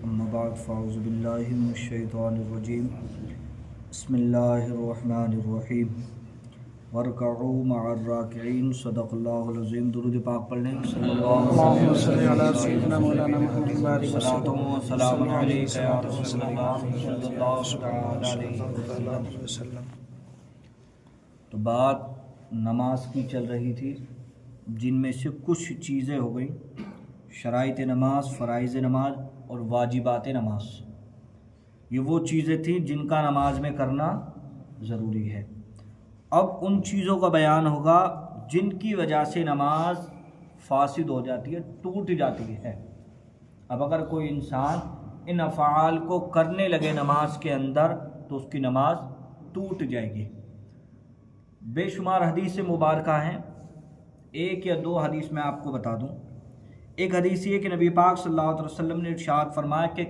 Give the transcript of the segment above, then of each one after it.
أما بعد فأعوذ بالله من الشيطان الرجيم بسم الله الرحمن الرحیم وارکعوا مع الراکعین صدق اللہ العظیم۔ درود پاک پڑھ لیں۔ صلی اللہ صلی علی سیدنا مولانا محمد وسلم علیک یا رسول اللہ صلی اللہ علیہ وسلم۔ تو بات نماز کی چل رہی تھی، جن میں سے کچھ چیزیں ہو گئیں: شرائط نماز، فرائض نماز اور واجبات نماز۔ یہ وہ چیزیں تھیں جن کا نماز میں کرنا ضروری ہے۔ اب ان چیزوں کا بیان ہوگا جن کی وجہ سے نماز فاسد ہو جاتی ہے، ٹوٹ جاتی ہے۔ اب اگر کوئی انسان ان افعال کو کرنے لگے نماز کے اندر تو اس کی نماز ٹوٹ جائے گی۔ بے شمار حدیث مبارکہ ہیں، ایک یا دو حدیث میں آپ کو بتا دوں۔ ایک حدیث یہ کہ نبی پاک صلی اللہ علیہ وسلم نے ارشاد فرمایا کہ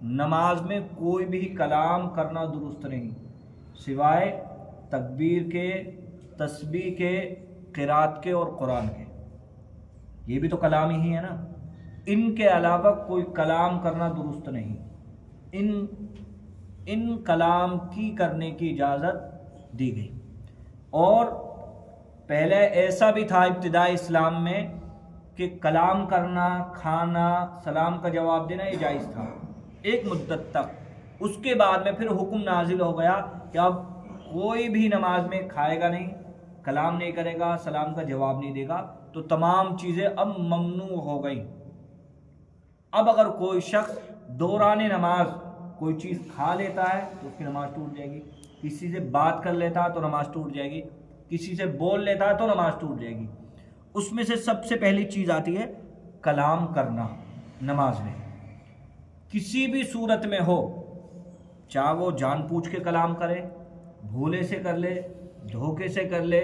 نماز میں کوئی بھی کلام کرنا درست نہیں سوائے تکبیر کے، تسبیح کے، قرات کے اور قرآن کے۔ یہ بھی تو کلام ہی ہے نا۔ ان کے علاوہ کوئی کلام کرنا درست نہیں۔ ان کلام کی کرنے کی اجازت دی گئی۔ اور پہلے ایسا بھی تھا ابتدائی اسلام میں کہ کلام کرنا، کھانا، سلام کا جواب دینا یہ جائز تھا ایک مدت تک۔ اس کے بعد میں پھر حکم نازل ہو گیا کہ اب کوئی بھی نماز میں کھائے گا نہیں، کلام نہیں کرے گا، سلام کا جواب نہیں دے گا، تو تمام چیزیں اب ممنوع ہو گئیں۔ اب اگر کوئی شخص دوران نماز کوئی چیز کھا لیتا ہے تو اس کی نماز ٹوٹ جائے گی، کسی سے بات کر لیتا ہے تو نماز ٹوٹ جائے گی، کسی سے بول لیتا ہے تو نماز ٹوٹ جائے گی۔ اس میں سے سب سے پہلی چیز آتی ہے کلام کرنا۔ نماز میں کسی بھی صورت میں ہو، چاہے وہ جان بوجھ کے کلام کرے، بھولے سے کر لے، دھوکے سے کر لے،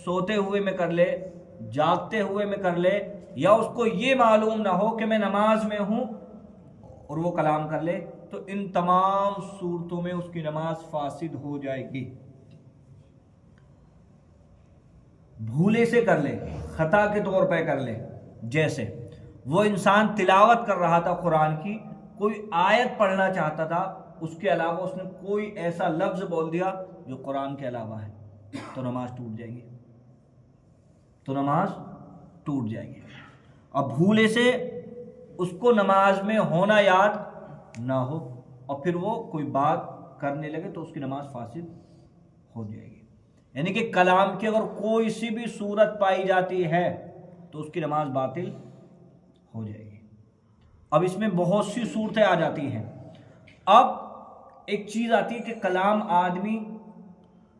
سوتے ہوئے میں کر لے، جاگتے ہوئے میں کر لے، یا اس کو یہ معلوم نہ ہو کہ میں نماز میں ہوں اور وہ کلام کر لے، تو ان تمام صورتوں میں اس کی نماز فاسد ہو جائے گی۔ بھولے سے کر لے، خطا کے طور پہ کر لے، جیسے وہ انسان تلاوت کر رہا تھا قرآن کی، کوئی آیت پڑھنا چاہتا تھا، اس کے علاوہ اس نے کوئی ایسا لفظ بول دیا جو قرآن کے علاوہ ہے، تو نماز ٹوٹ جائے گی، ٹوٹ جائے گی۔ اب بھولے سے اس کو نماز میں ہونا یاد نہ ہو اور پھر وہ کوئی بات کرنے لگے تو اس کی نماز فاسد ہو جائے گی۔ یعنی کہ کلام کی اگر کوئی سی بھی صورت پائی جاتی ہے تو اس کی نماز باطل ہو جائے گی۔ اب اس میں بہت سی صورتیں آ جاتی ہیں۔ اب ایک چیز آتی ہے کہ کلام آدمی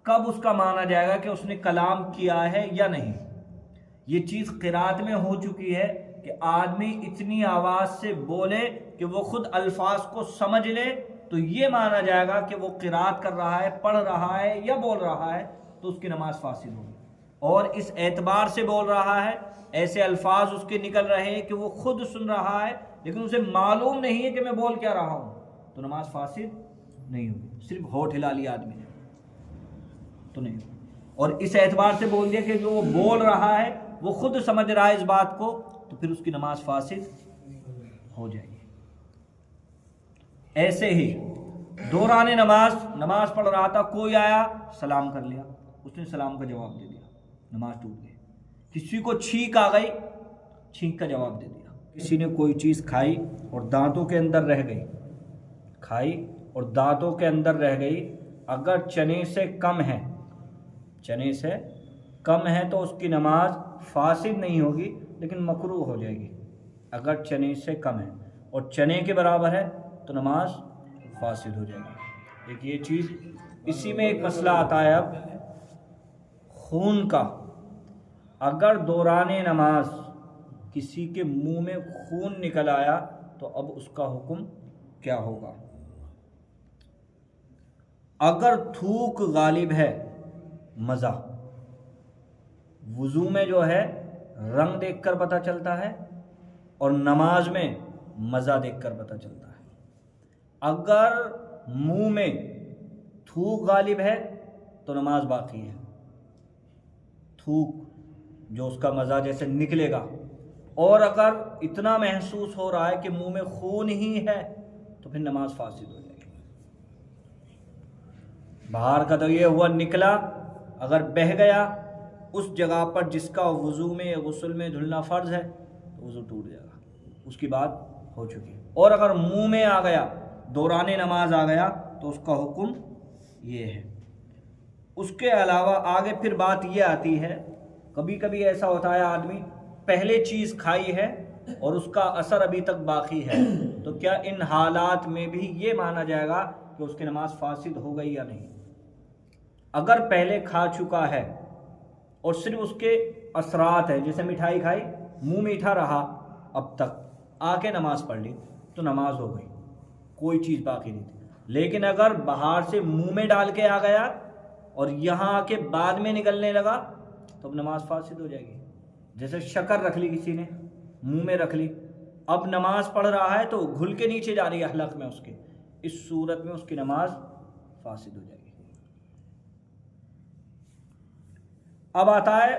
کب اس کا مانا جائے گا کہ اس نے کلام کیا ہے یا نہیں۔ یہ چیز قرات میں ہو چکی ہے کہ آدمی اتنی آواز سے بولے کہ وہ خود الفاظ کو سمجھ لے، تو یہ مانا جائے گا کہ وہ قرات کر رہا ہے، پڑھ رہا ہے یا بول رہا ہے، تو اس کی نماز فاسد ہوگی۔ اور اس اعتبار سے بول رہا ہے، ایسے الفاظ اس کے نکل رہے ہیں کہ وہ خود سن رہا ہے لیکن اسے معلوم نہیں ہے کہ میں بول کیا رہا ہوں، تو نماز فاسد نہیں ہوگی۔ صرف ہونٹ ہلا لیا آدمی نے تو نہیں ہوگی۔ اور اس اعتبار سے بول دیا کہ جو وہ بول رہا ہے وہ خود سمجھ رہا ہے اس بات کو، تو پھر اس کی نماز فاسد ہو جائے گی۔ ایسے ہی دوران نماز پڑھ رہا تھا، کوئی آیا سلام کر لیا، اس نے سلام کا جواب دے دیا، نماز ٹوٹ گئی۔ کسی کو چھینک آ گئی، چھینک کا جواب دے دیا۔ کسی نے کوئی چیز کھائی اور دانتوں کے اندر رہ گئی، اگر چنے سے کم ہے تو اس کی نماز فاسد نہیں ہوگی لیکن مکروہ ہو جائے گی۔ اگر چنے سے کم ہے اور چنے کے برابر ہے تو نماز فاسد ہو جائے گی۔ ایک یہ چیز، اسی میں ایک مسئلہ آتا ہے اب خون کا۔ اگر دوران نماز کسی کے منہ میں خون نکل آیا تو اب اس کا حکم کیا ہوگا؟ اگر تھوک غالب ہے، مزہ، وضو میں جو ہے رنگ دیکھ کر پتہ چلتا ہے اور نماز میں مزہ دیکھ کر پتہ چلتا ہے۔ اگر منہ میں تھوک غالب ہے تو نماز باقی ہے۔ تھوک جو اس کا مزہ جیسے نکلے گا اور اگر اتنا محسوس ہو رہا ہے کہ منہ میں خون ہی ہے تو پھر نماز فاسد ہو جائے گی۔ باہر کا تو یہ ہوا نکلا، اگر بہہ گیا اس جگہ پر جس کا وضو میں یا غسل میں دھلنا فرض ہے تو وضو ٹوٹ جائے گا، اس کی بات ہو چکی ہے۔ اور اگر منہ میں آ گیا، دوران نماز آ گیا تو اس کا حکم یہ ہے۔ اس کے علاوہ آگے پھر بات یہ آتی ہے، کبھی کبھی ایسا ہوتا ہے آدمی پہلے چیز کھائی ہے اور اس کا اثر ابھی تک باقی ہے، تو کیا ان حالات میں بھی یہ مانا جائے گا کہ اس کی نماز فاسد ہو گئی یا نہیں؟ اگر پہلے کھا چکا ہے اور صرف اس کے اثرات ہیں، جیسے مٹھائی کھائی، منہ میٹھا رہا اب تک، آ کے نماز پڑھ لی تو نماز ہو گئی، کوئی چیز باقی نہیں تھی۔ لیکن اگر باہر سے منہ میں ڈال کے آ گیا اور یہاں آ کے بعد میں نکلنے لگا تو اب نماز فاسد ہو جائے گی۔ جیسے شکر رکھ لی کسی نے، منہ میں رکھ لی، اب نماز پڑھ رہا ہے تو گھل کے نیچے جا رہی ہے حلق میں اس کے، اس صورت میں اس کی نماز فاسد ہو جائے گی۔ اب آتا ہے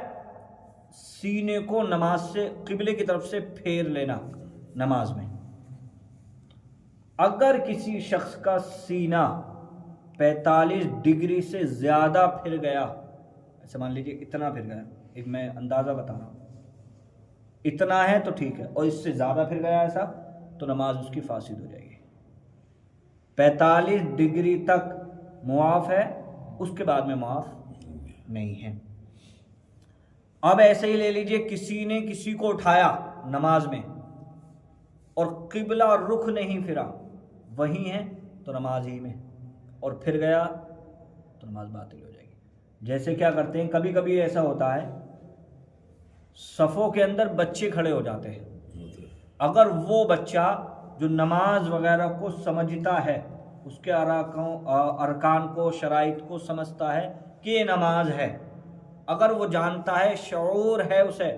سینے کو نماز سے قبلے کی طرف سے پھیر لینا نماز میں۔ اگر کسی شخص کا سینہ 45 ڈگری سے زیادہ پھر گیا، ایسے مان لیجیے اتنا پھر گیا، ایک میں اندازہ بتا رہا ہوں، اتنا ہے تو ٹھیک ہے، اور اس سے زیادہ پھر گیا ایسا تو نماز اس کی فاسد ہو جائے گی۔ 45 ڈگری تک معاف ہے، اس کے بعد میں معاف نہیں ہے۔ اب ایسے ہی لے لیجئے کسی نے کسی کو اٹھایا نماز میں اور قبلہ رخ نہیں پھرا، وہیں ہے تو نماز ہی میں، اور پھر گیا تو نماز باطل ہو جائے گی۔ جیسے کیا کرتے ہیں، کبھی کبھی ایسا ہوتا ہے صفوں کے اندر بچے کھڑے ہو جاتے ہیں، اگر وہ بچہ جو نماز وغیرہ کو سمجھتا ہے، اس کے ارکان کو، شرائط کو سمجھتا ہے کہ یہ نماز ہے، اگر وہ جانتا ہے، شعور ہے اسے،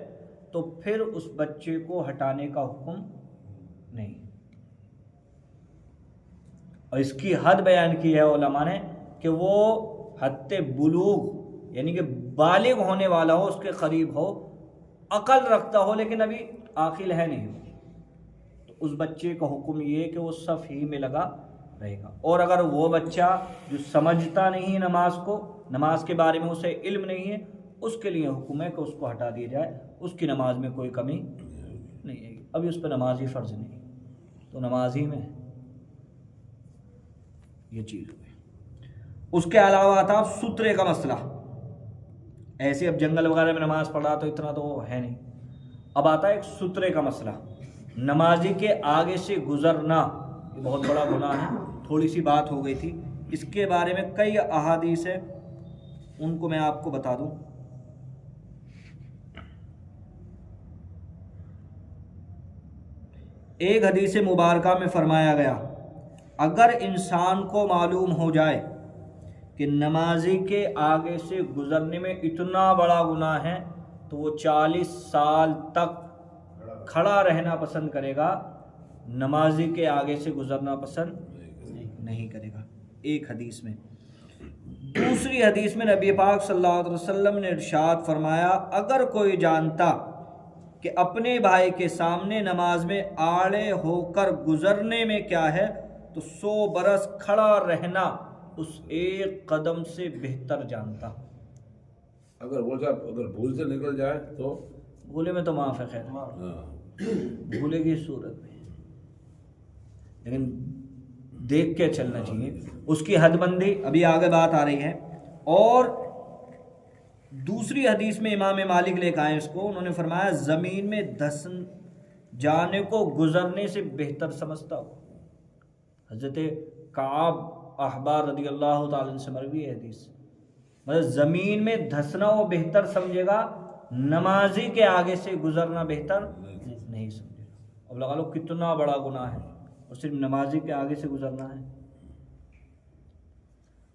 تو پھر اس بچے کو ہٹانے کا حکم نہیں۔ اور اس کی حد بیان کی ہے علماء نے کہ وہ حد بلوغ یعنی کہ بالغ ہونے والا ہو، اس کے قریب ہو، عقل رکھتا ہو لیکن ابھی عاقل ہے نہیں، تو اس بچے کا حکم یہ ہے کہ وہ صف ہی میں لگا رہے گا۔ اور اگر وہ بچہ جو سمجھتا نہیں نماز کو، نماز کے بارے میں اسے علم نہیں ہے، اس کے لیے حکم ہے کہ اس کو ہٹا دیا جائے، اس کی نماز میں کوئی کمی نہیں ہے، ابھی اس پہ نماز ہی فرض نہیں، تو نماز ہی میں یہ چیز ہوئی۔ اس کے علاوہ تھا سترے کا مسئلہ، ایسے اب جنگل وغیرہ میں نماز پڑھا تو اتنا تو ہے نہیں، اب آتا ہے ایک سترے کا مسئلہ، نمازی کے آگے سے گزرنا، یہ بہت بڑا گناہ ہے، تھوڑی سی بات ہو گئی تھی، اس کے بارے میں کئی احادیث ہیں، ان کو میں آپ کو بتا دوں۔ ایک حدیث مبارکہ میں فرمایا گیا، اگر انسان کو معلوم ہو جائے کہ نمازی کے آگے سے گزرنے میں اتنا بڑا گناہ ہے تو وہ 40 سال تک کھڑا رہنا پسند کرے گا، نمازی کے آگے سے گزرنا پسند نہیں کرے گا، ایک حدیث میں۔ دوسری حدیث میں نبی پاک صلی اللہ علیہ وسلم نے ارشاد فرمایا، اگر کوئی جانتا کہ اپنے بھائی کے سامنے نماز میں آڑے ہو کر گزرنے میں کیا ہے تو 100 برس کھڑا رہنا اس ایک قدم سے بہتر جانتا۔ اگر بھول سے نکل جائے تو بھولے میں تو معاف ہے، خیر بھولے کی صورت میں، لیکن دیکھ کے چلنا چاہیے، اس کی حد بندی ابھی آگے بات آ رہی ہے۔ اور دوسری حدیث میں امام مالک لے کے آئے اس کو، انہوں نے فرمایا زمین میں دھس جانے کو گزرنے سے بہتر سمجھتا ہو۔ حضرت کعب احبار رضی اللہ تعالیٰ عنہ سے مروی ہے حدیث، مطلب زمین میں دھسنا وہ بہتر سمجھے گا، نمازی کے آگے سے گزرنا بہتر نہیں سمجھے گا۔ اب لگا لو کتنا بڑا گناہ ہے اور صرف نمازی کے آگے سے گزرنا ہے،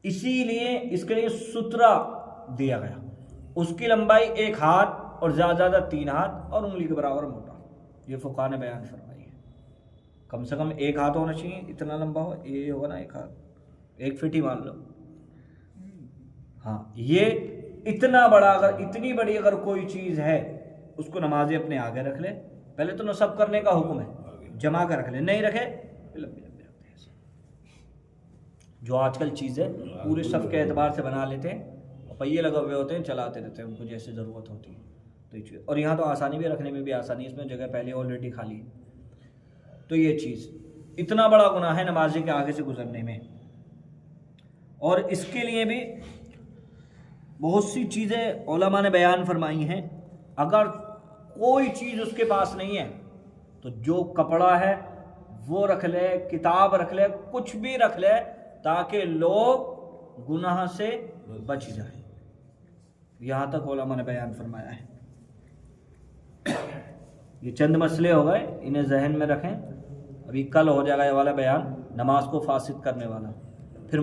اسی لیے اس کے لیے سترہ دیا گیا، اس کی لمبائی 1 ہاتھ اور زیادہ زیادہ 3 ہاتھ اور انگلی کے برابر موٹا، یہ فقہاء نے بیان فرمائی ہے، کم سے کم 1 ہاتھ ہونا چاہیے، اتنا لمبا ہو، یہ ہوگا نا 1 ہاتھ، 1 فٹ ہی مان لو، ہاں یہ اتنا بڑا، اگر اتنی بڑی اگر کوئی چیز ہے اس کو نمازی اپنے آگے رکھ لے پہلے تو نصب کرنے کا حکم ہے، جما کر رکھ لیں، نہیں رکھے لمبے لمبے رکھتے ہیں. جو آج کل چیزیں پورے صف کے اعتبار سے بنا لیتے ہیں اور پہیے لگے ہوئے ہوتے ہیں، چلاتے رہتے ہیں ان کو جیسے ضرورت ہوتی ہے. تو یہ چیز، اور یہاں تو آسانی بھی رکھنے میں بھی آسانی ہے، اس میں جگہ پہلے آلریڈی خالی ہے. تو یہ چیز اتنا بڑا گناہ ہے نمازی کے آگے سے گزرنے میں. اور اس کے لیے بھی بہت سی چیزیں علماء نے بیان فرمائی ہیں. اگر کوئی چیز اس کے پاس نہیں ہے تو جو کپڑا ہے وہ رکھ لے، کتاب رکھ لے، کچھ بھی رکھ لے تاکہ لوگ گناہ سے بچ جائیں. یہاں تک علماء نے بیان فرمایا ہے. یہ چند مسئلے ہو گئے، انہیں ذہن میں رکھیں. ابھی کل ہو جائے گا یہ والا بیان، نماز کو فاسد کرنے والا. پھر